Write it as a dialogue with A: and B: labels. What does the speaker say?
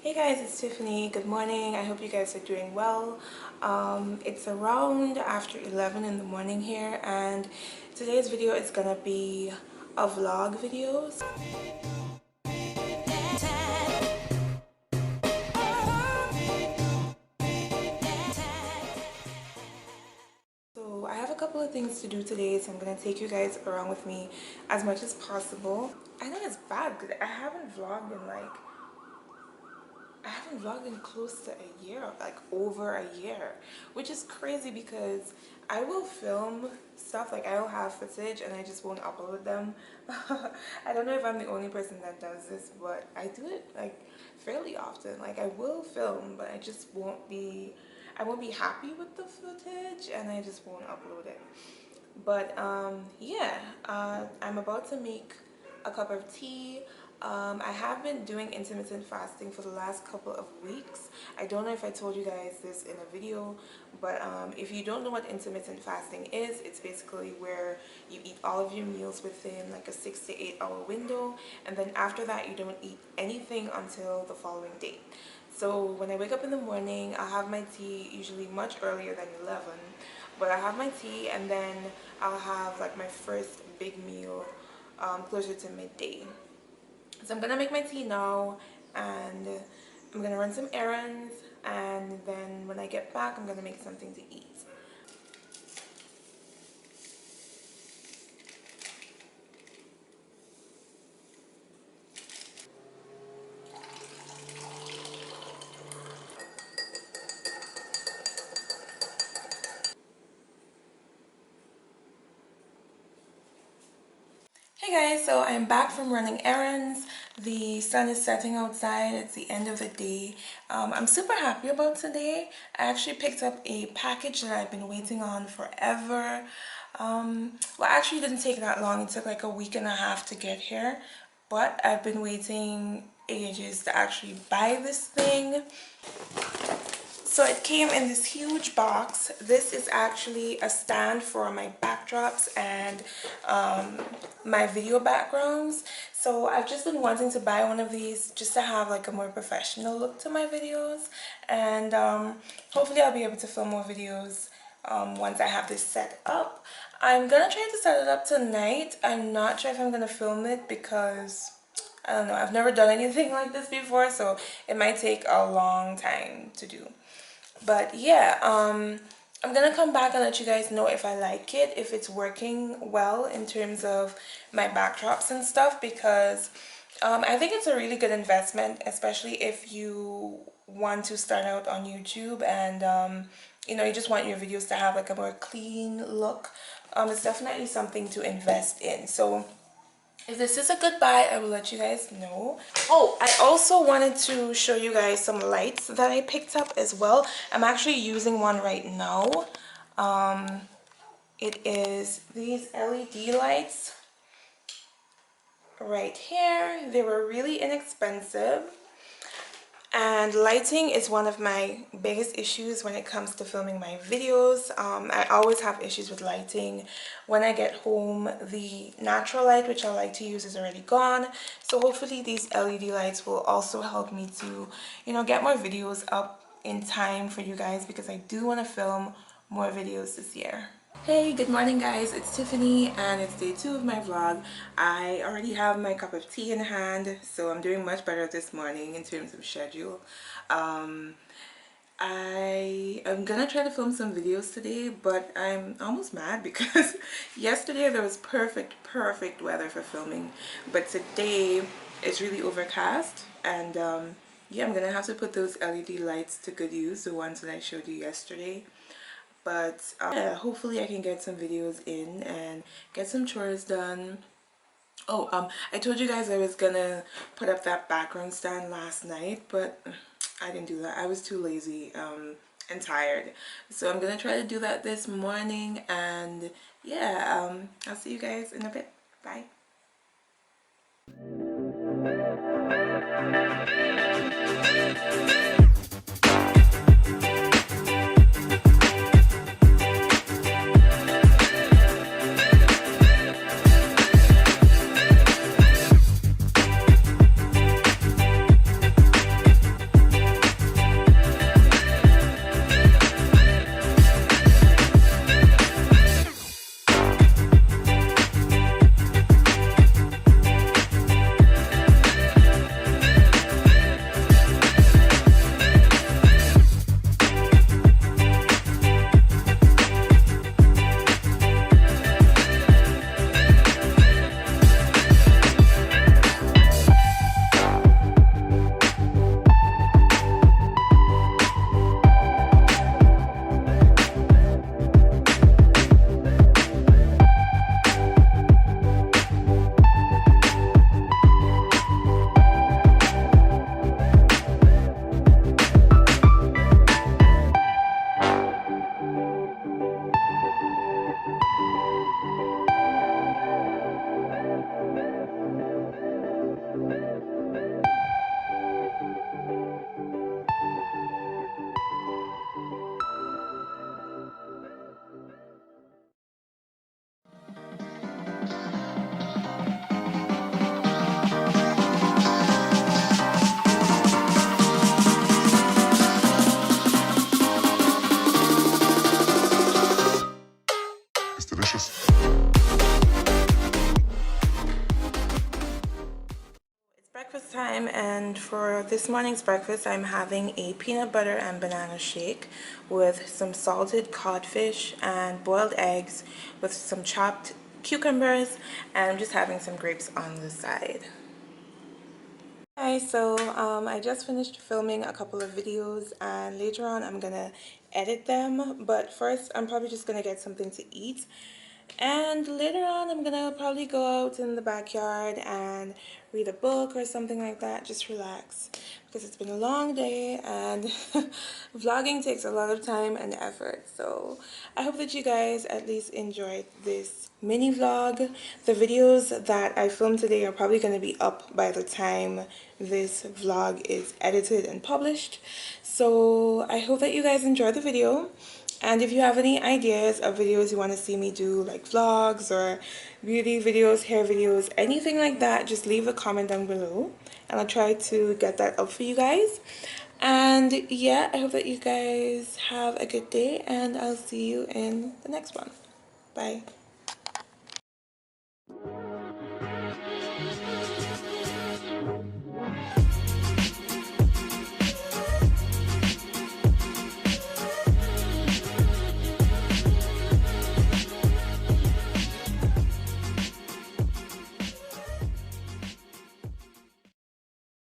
A: Hey guys, it's Tiffany. Good morning. I hope you guys are doing well. It's around after 11 in the morning here, and today's video is gonna be a vlog video. So I have a couple of things to do today, so I'm gonna take you guys around with me as much as possible. I know it's bad because I haven't vlogged in close to a year, like over a year, which is crazy because I will film stuff, like I will have footage and I just won't upload them. I don't know if I'm the only person that does this, but I do it like fairly often. Like I will film, but I won't be happy with the footage and I just won't upload it. But yeah, I'm about to make a cup of tea. I have been doing intermittent fasting for the last couple of weeks. I don't know if I told you guys this in a video, but if you don't know what intermittent fasting is, it's basically where you eat all of your meals within like a 6 to 8 hour window, and then after that you don't eat anything until the following day. So when I wake up in the morning, I have my tea usually much earlier than 11, but I have my tea and then I'll have like my first big meal closer to midday. So I'm gonna make my tea now and I'm gonna run some errands, and then when I get back I'm gonna make something to eat. Hey guys, so I'm back from running errands. The sun is setting outside. It's the end of the day. I'm super happy about today. I actually picked up a package that I've been waiting on forever. Well, actually it didn't take that long. It took like a week and a half to get here, but I've been waiting ages to actually buy this thing. So it came in this huge box. This is actually a stand for my backdrops and my video backgrounds. So I've just been wanting to buy one of these just to have like a more professional look to my videos, and hopefully I'll be able to film more videos once I have this set up. I'm gonna try to set it up tonight. I'm not sure if I'm gonna film it because I don't know, I've never done anything like this before, so it might take a long time to do. But yeah, I'm gonna come back and let you guys know if I like it, if it's working well in terms of my backdrops and stuff, because I think it's a really good investment, especially if you want to start out on YouTube and you know, you just want your videos to have like a more clean look. It's definitely something to invest in. So if this is a good buy, I will let you guys know. Oh, I also wanted to show you guys some lights that I picked up as well. I'm actually using one right now. It is these LED lights right here. They were really inexpensive. And lighting is one of my biggest issues when it comes to filming my videos. I always have issues with lighting. When I get home, the natural light, which I like to use, is already gone. So hopefully these LED lights will also help me to, you know, get more videos up in time for you guys, because I do want to film more videos this year. Hey, good morning guys, it's Tiffany and it's day 2 of my vlog. I already have my cup of tea in hand, so I'm doing much better this morning in terms of schedule. I am gonna try to film some videos today, but I'm almost mad because yesterday there was perfect weather for filming, but today it's really overcast, and yeah, I'm gonna have to put those LED lights to good use, the ones that I showed you yesterday. But yeah, hopefully I can get some videos in and get some chores done. Oh, I told you guys I was gonna put up that background stand last night, but I didn't do that. I was too lazy and tired. So I'm gonna try to do that this morning, and yeah, I'll see you guys in a bit. Bye. for this morning's breakfast, I'm having a peanut butter and banana shake with some salted codfish and boiled eggs with some chopped cucumbers, and I'm just having some grapes on the side. Hi, so I just finished filming a couple of videos and later on I'm gonna edit them, but first I'm probably just gonna get something to eat, and later on I'm gonna probably go out in the backyard and read a book or something like that, just relax, because it's been a long day and vlogging takes a lot of time and effort. So I hope that you guys at least enjoyed this mini vlog. The videos that I filmed today are probably going to be up by the time this vlog is edited and published. So I hope that you guys enjoyed the video. And if you have any ideas of videos you want to see me do, like vlogs or beauty videos, hair videos, anything like that, just leave a comment down below and I'll try to get that up for you guys. And yeah, I hope that you guys have a good day and I'll see you in the next one. Bye.